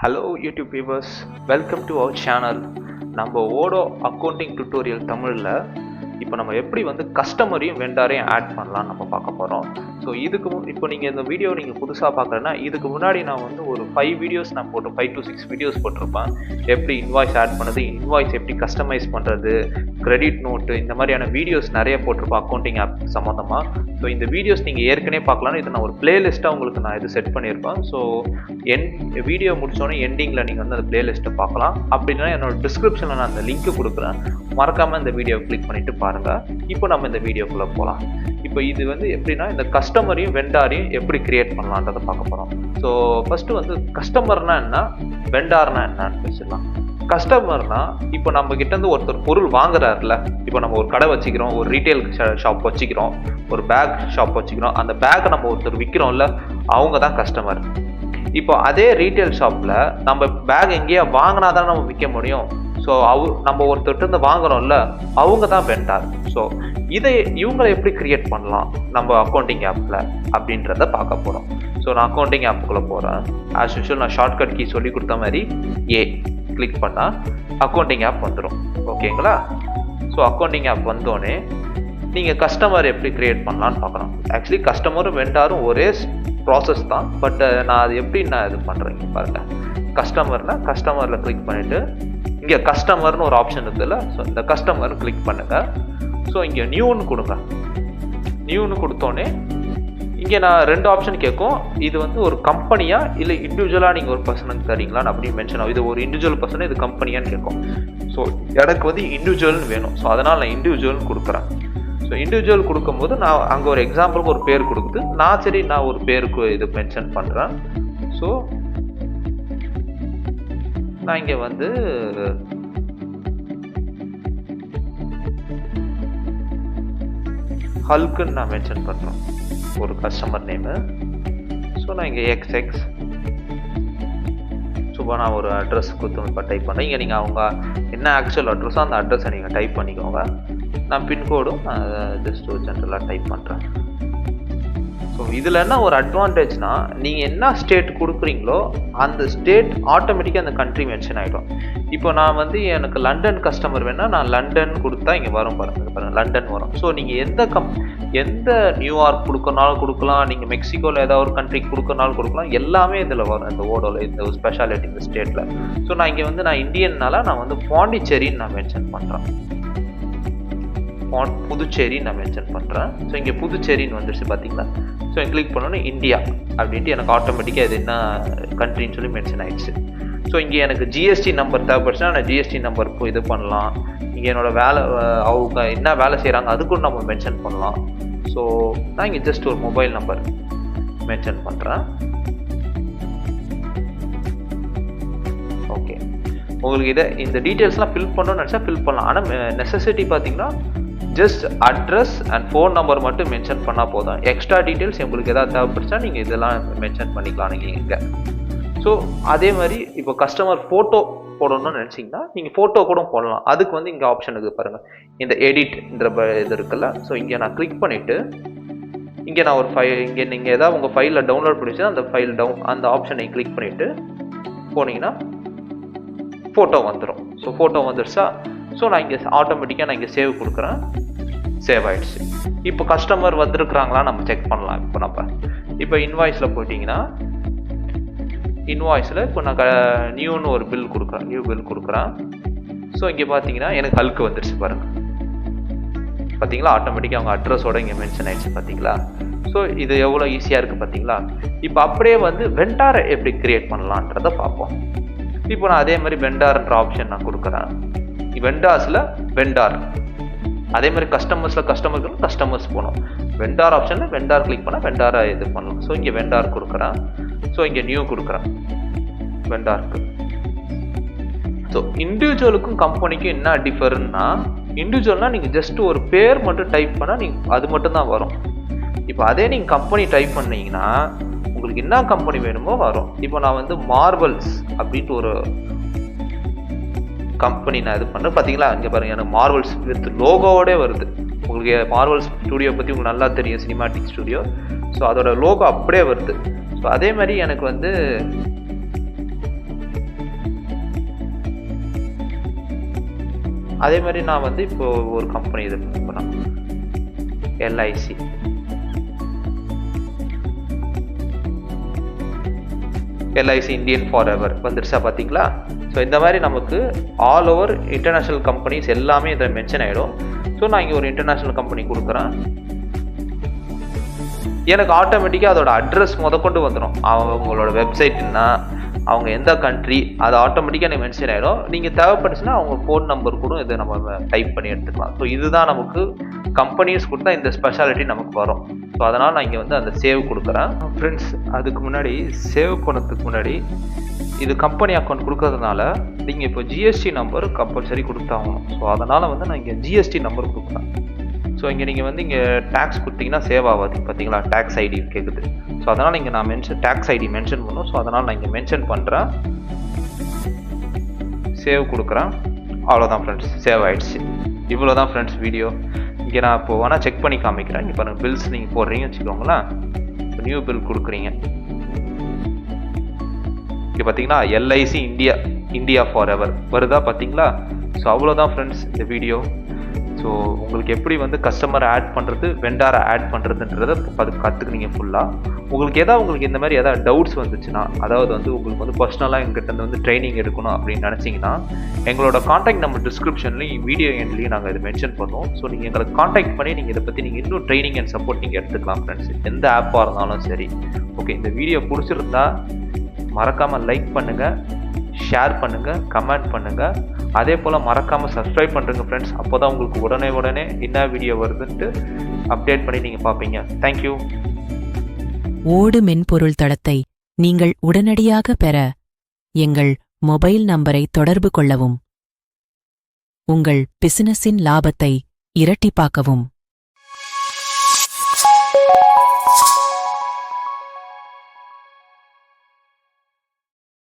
Hello YouTube viewers, welcome to our channel. நம்ம ஓடோ accounting tutorial தமிழில் இப்போ நம்ம எப்படி வந்து கஸ்டமரையும் வெண்டாரையும் ஆட் பண்ணலாம் நம்ம பார்க்க போகிறோம். ஸோ இப்போ நீங்கள் இந்த வீடியோ நீங்கள் புதுசாக பார்க்குறேன்னா இதுக்கு முன்னாடி நான் வந்து ஒரு 5 வீடியோஸ் நான் 5 to 6 வீடியோஸ் போட்டிருப்பேன். எப்படி இன்வாய்ஸ் ஆட் பண்ணுறது, இன்வாய்ஸ் எப்படி கஸ்டமைஸ் பண்ணுறது, கிரெடிட் நோட்டு, இந்த மாதிரியான வீடியோஸ் நிறைய போட்டிருப்பேன் அக்கௌண்டிங் ஆப் சம்மந்தமாக. ஸோ இந்த வீடியோஸ் நீங்கள் ஏற்கனவே பார்க்கலான்னு இது நான் ஒரு பிளேலிஸ்ட்டாக உங்களுக்கு நான் இது செட் பண்ணியிருப்பேன். ஸோ வீடியோ முடிச்சோடனே எண்டிங்கில் நீங்கள் வந்து அந்த பிளேலிஸ்ட்டை பார்க்கலாம். அப்படின்னா என்னோட டிஸ்கிரிப்ஷனில் நான் அந்த லிங்க்கு கொடுக்குறேன், மறக்காமல் இந்த வீடியோவை கிளிக் பண்ணிவிட்டு பாருங்கள். இப்போ நம்ம இந்த வீடியோக்குள்ளே போகலாம். இப்போ இது வந்து எப்படின்னா இந்த கஸ்டமரையும் வெண்டாரையும் எப்படி கிரியேட் பண்ணலான்றதை பார்க்க போகிறோம். ஸோ ஃபஸ்ட்டு வந்து கஸ்டமர்னா என்ன, வெண்டார்னா என்னன்னு பேசிடலாம். கஸ்டமர்னா இப்போ நம்ம கிட்டேருந்து ஒருத்தர் பொருள் வாங்குறாருல, இப்போ நம்ம ஒரு கடை வச்சுக்கிறோம், ஒரு ரீட்டைல் ஷாப் வச்சுக்கிறோம், ஒரு பேக் ஷாப் வச்சுக்கிறோம், அந்த பேக்கை நம்ம ஒருத்தர் விற்கிறோம்ல, அவங்க தான் கஸ்டமர். இப்போ அதே ரீட்டைல் ஷாப்பில் நம்ம பேக் எங்கேயா வாங்கினா தான் நம்ம விற்க முடியும். ஸோ நம்ம ஒருத்தர்கிட்ட இருந்து வாங்குறோம்ல, அவங்க தான் வெண்டார். ஸோ இவங்களை எப்படி கிரியேட் பண்ணலாம் நம்ம அக்கௌண்டிங் ஆப்பில் அப்படின்றத பார்க்க போகிறோம். ஸோ நான் அக்கௌண்டிங் ஆப்புக்குள்ளே போகிறேன். ஆஸ் யூஷுவல் நான் ஷார்ட்கட் கீ சொல்லி கொடுத்த மாதிரி கிளிக் பண்ணால் அக்கௌண்டிங் ஆப் வந்துடும். ஓகேங்களா? ஸோ அக்கௌண்டிங் ஆப் வந்தோடனே நீங்கள் கஸ்டமர் எப்படி கிரியேட் பண்ணலான்னு பார்க்குறோம். ஆக்சுவலி கஸ்டமரும் வெண்டாரும் ஒரே ப்ராசஸ் தான், பட் நான் அது எப்படி நான் இது பண்ணுறேங்க பாருங்கள். கஸ்டமரில் கிளிக் பண்ணிவிட்டு இங்கே கஸ்டமர்னு ஒரு ஆப்ஷன் இருக்குதுல்ல, ஸோ இந்த கஸ்டமர் கிளிக் பண்ணுங்கள். ஸோ இங்கே நியூன்னு கொடுங்க. நியூன்னு கொடுத்தோன்னே இங்கே நான் 2 ஆப்ஷன் கேட்கும். இது வந்து ஒரு கம்பெனியா இல்லை இண்டிவிஜுவலாக நீங்கள் ஒரு பர்சனுக்கு தரீங்களான்னு அப்படி மென்ஷன் ஆகும். இது ஒரு இண்டிவிஜுவல் பர்சன், இது கம்பெனியான்னு கேட்கும். ஸோ எனக்கு வந்து இண்டிவிஜுவல்னு வேணும். ஸோ அதனால் நான் இண்டிவிஜுவல்னு கொடுக்குறேன். ஸோ இண்டிவிஜுவல் கொடுக்கும்போது நான் அங்கே ஒரு எக்ஸாம்பிளுக்கு ஒரு பேர் கொடுக்குது. நான் ஒரு பேருக்கு இது மென்ஷன் பண்ணுறேன். ஸோ நான் இங்கே வந்து ஹல்க்குன்னு நான் மென்ஷன் பண்ணுறேன் ஒரு கஸ்டமர் நேமு. ஸோ நான் இங்கே XX சும்மா நான் ஒரு அட்ரஸ் கொடுத்து இப்போ டைப் பண்ணுறேன். இங்கே நீங்கள் அவங்க என்ன ஆக்சுவல் அட்ரஸோ அந்த அட்ரஸை நீங்கள் டைப் பண்ணிக்கோங்க. நான் பின்கோடும் ஜஸ்ட் ஒரு ஜென்ரலாக டைப் பண்ணுறேன். ஸோ இதில் என்ன ஒரு அட்வான்டேஜ்னா, நீங்கள் என்ன ஸ்டேட் கொடுக்குறீங்களோ அந்த ஸ்டேட் ஆட்டோமேட்டிக்காக அந்த கண்ட்ரி மென்ஷன் ஆகிடும். இப்போ நான் வந்து எனக்கு லண்டன் கஸ்டமர் வேணால் நான் லண்டன் கொடுத்தா இங்கே வரும் பாருங்கள், லண்டன் வரும். ஸோ நீங்கள் எந்த நியூயார்க் கொடுக்கறனாலும் கொடுக்கலாம், நீங்கள் மெக்சிகோவில் ஏதாவது ஒரு கண்ட்ரிக்கு கொடுக்கறனாலும் கொடுக்கலாம், எல்லாமே இதில் வரும் இந்த ஓடோவில், இந்த ஒரு ஸ்பெஷாலிட்டி இந்த ஸ்டேட்டில். ஸோ நான் இங்கே வந்து நான் இந்தியன்னால நான் வந்து பாண்டிச்சேரின்னு நான் மென்ஷன் பண்ணுறேன். புதுச்சேரின்னு நான் மென்ஷன் பண்ணுறேன். ஸோ இங்கே புதுச்சேரின்னு வந்துடுச்சு பார்த்தீங்களா? ஸோ கிளிக் பண்ணோன்னே இந்தியா அப்படின்ட்டு எனக்கு ஆட்டோமேட்டிக்காக இது என்ன கண்ட்ரின்னு சொல்லி மென்ஷன் ஆகிடுச்சு. ஸோ இங்கே எனக்கு ஜிஎஸ்டி நம்பர் தேவைப்படுச்சுன்னா நான் ஜிஎஸ்டி நம்பருக்கு இது பண்ணலாம். இங்கே என்னோடய வேலை, அவங்க என்ன வேலை செய்கிறாங்க அதுக்கும் நம்ம மென்ஷன் பண்ணலாம். ஸோ நான் இங்கே ஜஸ்ட் ஒரு மொபைல் நம்பர் மென்ஷன் பண்ணுறேன். ஓகே, உங்களுக்கு இந்த டீட்டெயில்ஸ்லாம் ஃபில் பண்ணணும்னு நினச்சா ஃபில் பண்ணலாம். ஆனால் நெசசிட்டி பார்த்தீங்கன்னா just address and phone number மட்டும் மென்ஷன் பண்ணால் போதும். எக்ஸ்ட்ரா டீட்டெயில்ஸ் உங்களுக்கு எதாவது தேவைப்படுச்சா நீங்கள் இதெல்லாம் மென்ஷன் பண்ணிக்கலாம் நீங்கள் இங்கே. ஸோ அதே மாதிரி இப்போ கஸ்டமர் ஃபோட்டோ போடணும்னு நினச்சிங்கன்னா நீங்கள் ஃபோட்டோ கூட போடலாம். அதுக்கு வந்து இங்கே ஆப்ஷன் இருக்குது பாருங்கள், இந்த எடிட்ன்ற இது இருக்குல்ல. ஸோ இங்கே நான் கிளிக் பண்ணிவிட்டு இங்கே நான் ஒரு இங்கே நீங்கள் எதாவது உங்கள் ஃபைலில் டவுன்லோட் பண்ணிச்சுன்னா அந்த ஃபைல் அந்த ஆப்ஷனை கிளிக் பண்ணிவிட்டு போனீங்கன்னா ஃபோட்டோ வந்துடும். ஸோ ஃபோட்டோ வந்துடுச்சா? ஸோ நான் இங்கே ஆட்டோமேட்டிக்காக நான் இங்கே சேவ் கொடுக்குறேன். சேவ் ஆகிடுச்சு. இப்போ கஸ்டமர் வந்திருக்கிறாங்களா நம்ம செக் பண்ணலாம். இப்போ இன்வாய்ஸில் போயிட்டிங்கன்னா இன்வாய்ஸில் இப்போ நான் நியூன்னு ஒரு பில் கொடுக்குறேன், நியூ பில் கொடுக்குறேன். ஸோ இங்கே பார்த்தீங்கன்னா எனக்கு ஹல்க்கு வந்துடுச்சு பாருங்கள். பார்த்தீங்களா? ஆட்டோமேட்டிக்காக அவங்க அட்ரஸோட இங்கே மென்ஷன் ஆகிடுச்சு பார்த்தீங்களா? ஸோ இது எவ்வளோ ஈஸியாக இருக்குது பார்த்தீங்களா? இப்போ அப்படியே வந்து வெண்டாரை எப்படி கிரியேட் பண்ணலான்றதை பார்ப்போம். இப்போ நான் அதே மாதிரி வெண்டார்ன்ற ஆப்ஷன் நான் கொடுக்குறேன். வெண்டார்ஸில் வெண்டார், அதே மாதிரி கஸ்டமர்ஸ் போகணும். வெண்டார் ஆப்ஷனில் வெண்டார் கிளிக் பண்ணால் வெண்டாரை இது பண்ணலாம். ஸோ இங்கே வெண்டார் கொடுக்குறேன். ஸோ இங்கே நியூ கொடுக்குறேன் வெண்டாருக்கு. ஸோ இண்டிவிஜுவலுக்கும் கம்பெனிக்கும் என்ன டிஃபருன்னா, இண்டிவிஜுவல்னால் நீங்கள் ஜஸ்ட் ஒரு பேர் மட்டும் டைப் பண்ணால் நீங்கள் அது மட்டும் தான் வரும். இப்போ அதே நீங்கள் கம்பெனி டைப் பண்ணீங்கன்னா உங்களுக்கு என்ன கம்பெனி வேணுமோ வரும். இப்போ நான் வந்து மார்வல்ஸ் அப்படின்ட்டு ஒரு கம்பெனி நான் இது பண்ணுறேன். பார்த்தீங்களா? இங்கே பாருங்கள், எனக்கு மார்வல்ஸ் வித் லோகோவோடே வருது. உங்களுக்கு மார்வல்ஸ் ஸ்டுடியோ பற்றி உங்களுக்கு நல்லா தெரியும், சினிமாட்டிக் ஸ்டுடியோ. ஸோ அதோட லோகோ அப்படியே வருது. ஸோ அதே மாதிரி எனக்கு வந்து அதே மாதிரி நான் வந்து இப்போ ஒரு கம்பெனி இது பண்ணேன், LIC. LIC Indian for ever வந்துருச்சா பார்த்தீங்களா? ஸோ இந்த மாதிரி நமக்கு ஆல் ஓவர் இன்டர்நேஷ்னல் கம்பெனிஸ் எல்லாமே இதில் மென்ஷன் ஆகிடும். ஸோ நான் இங்கே ஒரு இன்டர்நேஷ்னல் கம்பெனி கொடுக்குறேன். எனக்கு ஆட்டோமேட்டிக்காக அதோட அட்ரஸ் முதற்கொண்டு வந்துடும். அவங்களோட வெப்சைட்னா அவங்க எந்த கண்ட்ரி அது ஆட்டோமேட்டிக்காக எனக்கு மென்ஷன் ஆகிடும். நீங்கள் தேவைப்பட்டுச்சுன்னா அவங்க ஃபோன் நம்பர் கூட இதை நம்ம டைப் பண்ணி எடுத்துக்கலாம். ஸோ இதுதான் நமக்கு கம்பெனிஸ் கொடுத்தா இந்த ஸ்பெஷாலிட்டி நமக்கு வரும். ஸோ அதனால் நான் இங்கே வந்து அந்த சேவ் கொடுக்குறேன். ஃப்ரெண்ட்ஸ், அதுக்கு முன்னாடி சேவ் பண்ணதுக்கு முன்னாடி இது கம்பெனி அக்கௌண்ட் கொடுக்கறதுனால நீங்கள் இப்போ ஜிஎஸ்டி நம்பர் கம்பல்சரி கொடுத்தாகணும். ஸோ அதனால் வந்து நான் இங்கே ஜிஎஸ்டி நம்பர் கொடுக்குறேன். ஸோ இங்கே நீங்கள் வந்து இங்கே டேக்ஸ் கொடுத்தீங்கன்னா சேவ் ஆகாது பார்த்தீங்களா, டேக்ஸ் ஐடி கேட்குது. ஸோ அதனால் இங்கே நான் டேக்ஸ் ஐடி மென்ஷன் பண்ணும். ஸோ அதனால் நான் இங்கே மென்ஷன் பண்ணுறேன், சேவ் கொடுக்குறேன். அவ்வளோதான் ஃப்ரெண்ட்ஸ், சேவ் ஆகிடுச்சு. இவ்வளோ தான் ஃப்ரெண்ட்ஸ் வீடியோ. இங்கே நான் இப்போ வேணால் செக் பண்ணி காமிக்கிறேன். இங்கே பாருங்கள், பில்ஸ் நீங்கள் போடுறீங்கன்னு வச்சுக்கோங்களேன். இப்போ நியூ பில் கொடுக்குறீங்க. இங்கே பார்த்தீங்கன்னா எல்ஐசி இந்தியா ஃபார் எவர் வருதா பார்த்தீங்களா? ஸோ அவ்வளோதான் ஃப்ரெண்ட்ஸ் இந்த வீடியோ. ஸோ உங்களுக்கு எப்படி வந்து கஸ்டமரை ஆட் பண்ணுறது, வெண்டாரை ஆட் பண்ணுறதுன்றதை கற்றுக்குனீங்க ஃபுல்லாக. உங்களுக்கு இந்த மாதிரி ஏதாவது டவுட்ஸ் வந்துச்சுன்னா, அதாவது வந்து உங்களுக்கு வந்து பர்சனலாக எங்கிட்ட வந்து ட்ரைனிங் எடுக்கணும் அப்படின்னு நினச்சிங்கன்னா, எங்களோட காண்டாக்ட் நம்பர் டிஸ்கிரிப்ஷன்லையும் வீடியோ எண்ட்லையும் நாங்கள் இதை மென்ஷன் பண்ணுவோம். ஸோ நீங்கள் எங்களுக்கு காண்டாக்ட் பண்ணி நீங்கள் இதை பற்றி நீங்கள் இன்னும் ட்ரைனிங் அண்ட் சப்போர்ட் நீங்கள் எடுத்துக்கலாம் ஃப்ரெண்ட்ஸ், எந்த ஆப்பாக இருந்தாலும் சரி. ஓகே, இந்த வீடியோ பிடிச்சிருந்தா மறக்காமல் லைக் பண்ணுங்கள், ஷேர் பண்ணுங்கள், கமெண்ட் பண்ணுங்கள். அதே போல் மறக்காமல் சப்ஸ்கிரைப் பண்ணுறங்க ஃப்ரெண்ட்ஸ். அப்போ தான் உங்களுக்கு உடனே என்ன வீடியோ வருதுன்ட்டு அப்டேட் பண்ணி நீங்கள் பார்ப்பீங்க. தேங்க்யூ. ஓடு மென்பொருள் தளத்தை நீங்கள் உடனடியாக பெற எங்கள் மொபைல் நம்பரை தொடர்பு கொள்ளவும். உங்கள் பிசினஸின் லாபத்தை இரட்டிப்பாக்கவும்.